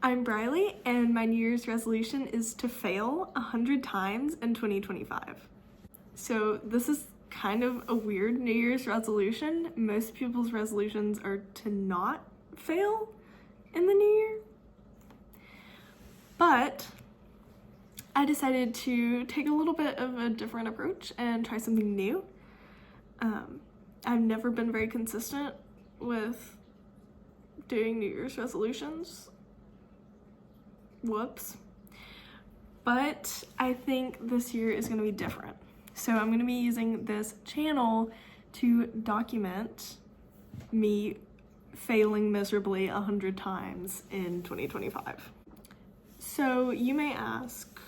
I'm Brylee, and my New Year's resolution is to fail 100 times in 2025. So this is kind of a weird New Year's resolution. Most people's resolutions are to not fail in the new year. But I decided to take a little bit of a different approach and try something new. I've never been very consistent with doing New Year's resolutions. Whoops. But I think this year is going to be different. So I'm going to be using this channel to document me failing miserably 100 times in 2025. So you may ask,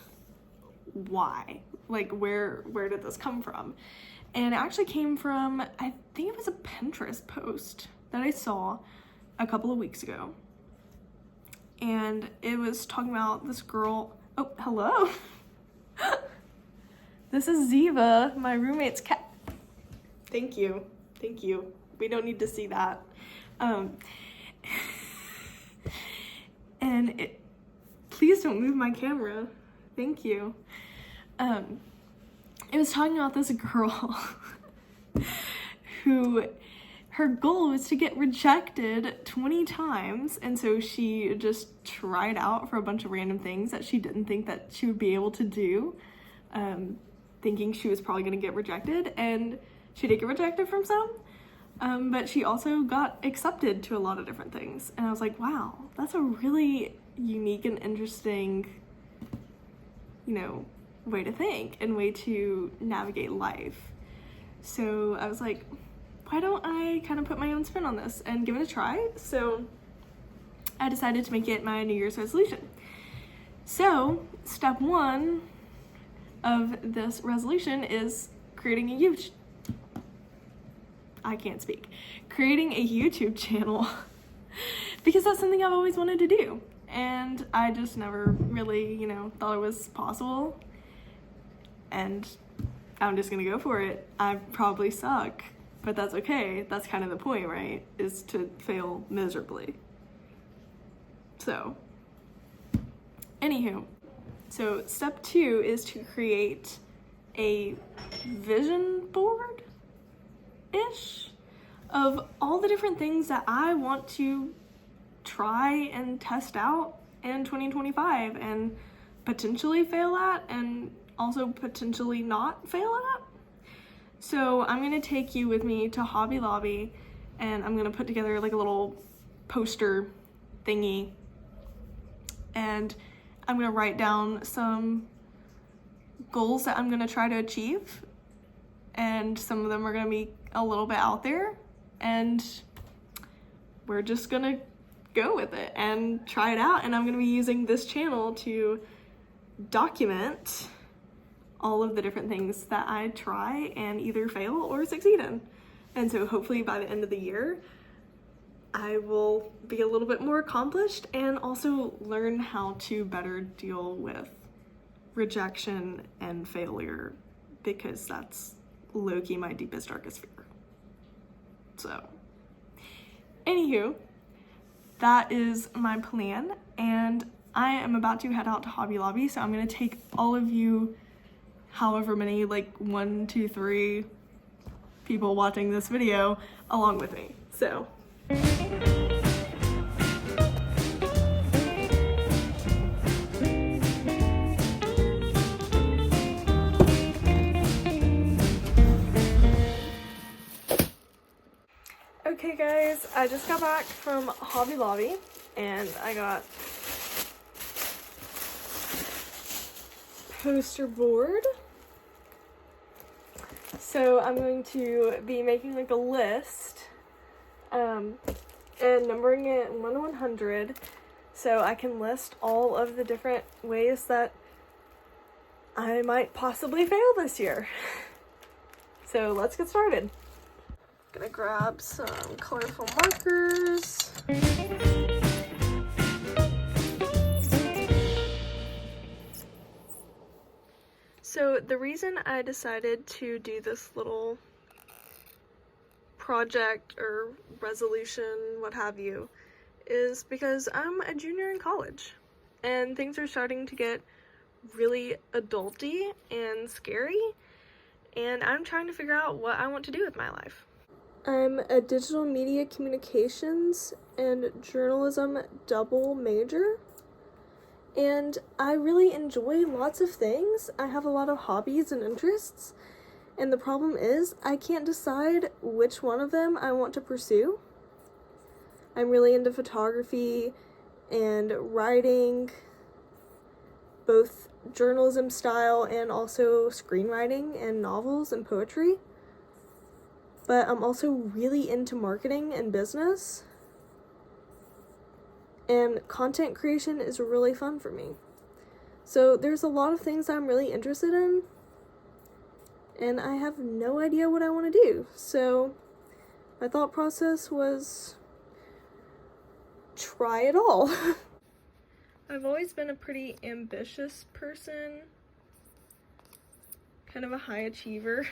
why? Like, where did this come from? And it actually came from, I think it was a Pinterest post that I saw a couple of weeks ago. And it was talking about this girl. Oh, hello. This is Ziva, my roommate's cat. Thank you. We don't need to see that. Please don't move my camera. Thank you. It was talking about this girl who her goal was to get rejected 20 times, and so she just tried out for a bunch of random things that she didn't think that she would be able to do, thinking she was probably going to get rejected, and she did get rejected from some, but she also got accepted to a lot of different things. And I was like, wow, that's a really unique and interesting, way to think and way to navigate life. So I was like, why don't I kind of put my own spin on this and give it a try? So I decided to make it my New Year's resolution. So step one of this resolution is creating a creating a YouTube channel because that's something I've always wanted to do. And I just never really, thought it was possible. And I'm just gonna go for it. I probably suck, but that's okay. That's kind of the point, right? Is to fail miserably. So, anywho, so step 2 is to create a vision board-ish of all the different things that I want to try and test out in 2025 and potentially fail at, and also potentially not fail at. So I'm gonna take you with me to Hobby Lobby, and I'm gonna put together like a little poster thingy, and I'm gonna write down some goals that I'm gonna try to achieve, and some of them are gonna be a little bit out there, and we're just gonna go with it and try it out. And I'm gonna be using this channel to document all of the different things that I try and either fail or succeed in. And so hopefully by the end of the year, I will be a little bit more accomplished and also learn how to better deal with rejection and failure, because that's low-key my deepest, darkest fear. So, anywho, that is my plan, and I am about to head out to Hobby Lobby, so I'm gonna take all of you, however many, like 1, 2, 3 people watching this video, along with me. So okay guys, I just got back from Hobby Lobby and I got poster board. So I'm going to be making like a list and numbering it 1 to 100 so I can list all of the different ways that I might possibly fail this year. So let's get started. Gonna grab some colorful markers. So the reason I decided to do this little project or resolution, what have you, is because I'm a junior in college and things are starting to get really adulty and scary, and I'm trying to figure out what I want to do with my life. I'm a digital media communications and journalism double major, and I really enjoy lots of things. I have a lot of hobbies and interests, and the problem is I can't decide which one of them I want to pursue. I'm really into photography and writing, both journalism style and also screenwriting and novels and poetry. But I'm also really into marketing and business. And content creation is really fun for me. So there's a lot of things I'm really interested in, and I have no idea what I want to do. So my thought process was try it all. I've always been a pretty ambitious person, kind of a high achiever.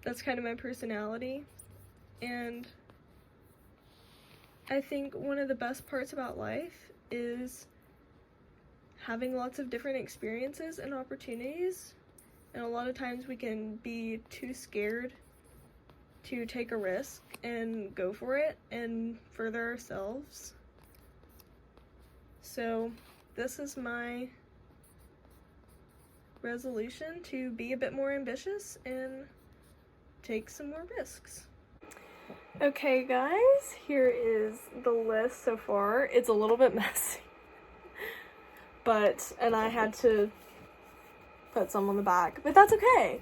That's kind of my personality. And I think one of the best parts about life is having lots of different experiences and opportunities. And a lot of times we can be too scared to take a risk and go for it and further ourselves. So this is my resolution, to be a bit more ambitious and take some more risks. Okay guys, here is the list so far. It's a little bit messy, and I had to put some on the back, but that's okay.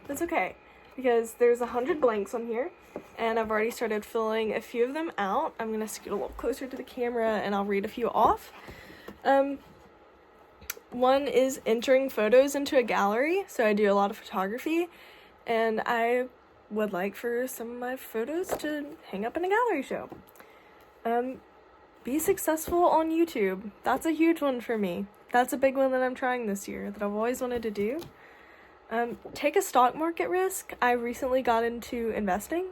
That's okay, because there's 100 blanks on here, and I've already started filling a few of them out. I'm gonna scoot a little closer to the camera and I'll read a few off. One is entering photos into a gallery. So I do a lot of photography, and I would like for some of my photos to hang up in a gallery show. Be successful on YouTube. That's a huge one for me. That's a big one that I'm trying this year that I've always wanted to do. Take a stock market risk. I recently got into investing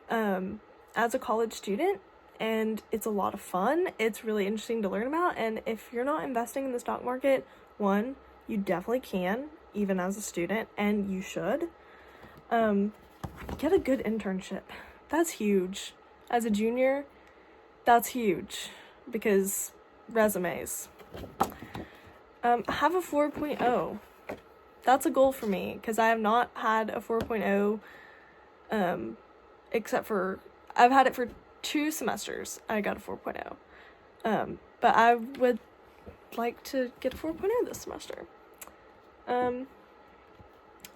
as a college student, and it's a lot of fun. It's really interesting to learn about, and if you're not investing in the stock market, one, you definitely can, even as a student, and you should. Get a good internship. That's huge. As a junior, that's huge, because resumes. Have a 4.0. That's a goal for me, because I have not had a 4.0, except for, I've had it for 2 semesters. I got a 4.0. But I would like to get a 4.0 this semester.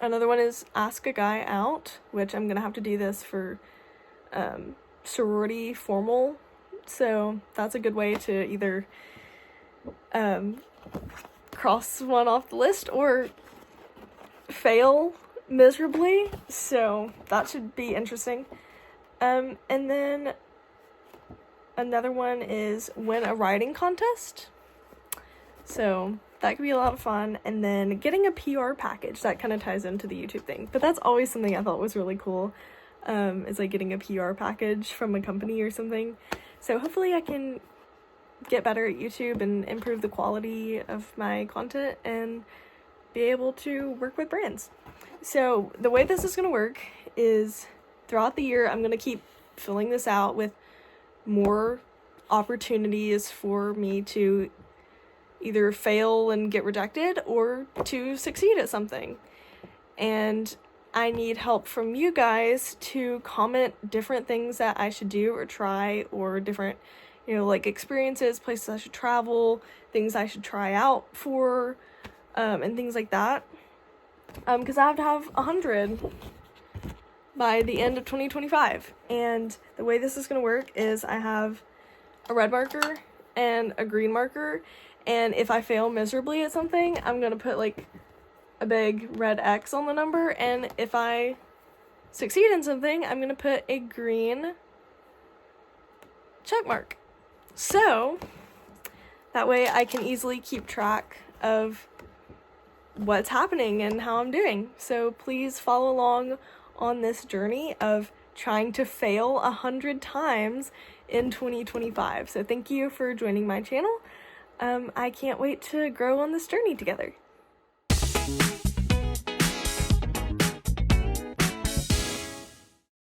Another one is ask a guy out, which I'm gonna have to do this for sorority formal. So that's a good way to either cross one off the list or fail miserably. So that should be interesting. And then another one is win a writing contest. So that could be a lot of fun. And then getting a PR package, that kind of ties into the YouTube thing. But that's always something I thought was really cool. Is like getting a PR package from a company or something. So hopefully I can get better at YouTube and improve the quality of my content and be able to work with brands. So the way this is going to work is throughout the year, I'm going to keep filling this out with more opportunities for me to either fail and get rejected or to succeed at something. And I need help from you guys to comment different things that I should do or try, or different, like experiences, places I should travel, things I should try out for, and things like that. Because I have to have 100 by the end of 2025. And the way this is going to work is I have a red marker and a green marker. And if I fail miserably at something, I'm going to put like a big red X on the number. And if I succeed in something, I'm going to put a green check mark. So that way I can easily keep track of what's happening and how I'm doing. So please follow along on this journey of trying to fail 100 times in 2025. So thank you for joining my channel. I can't wait to grow on this journey together.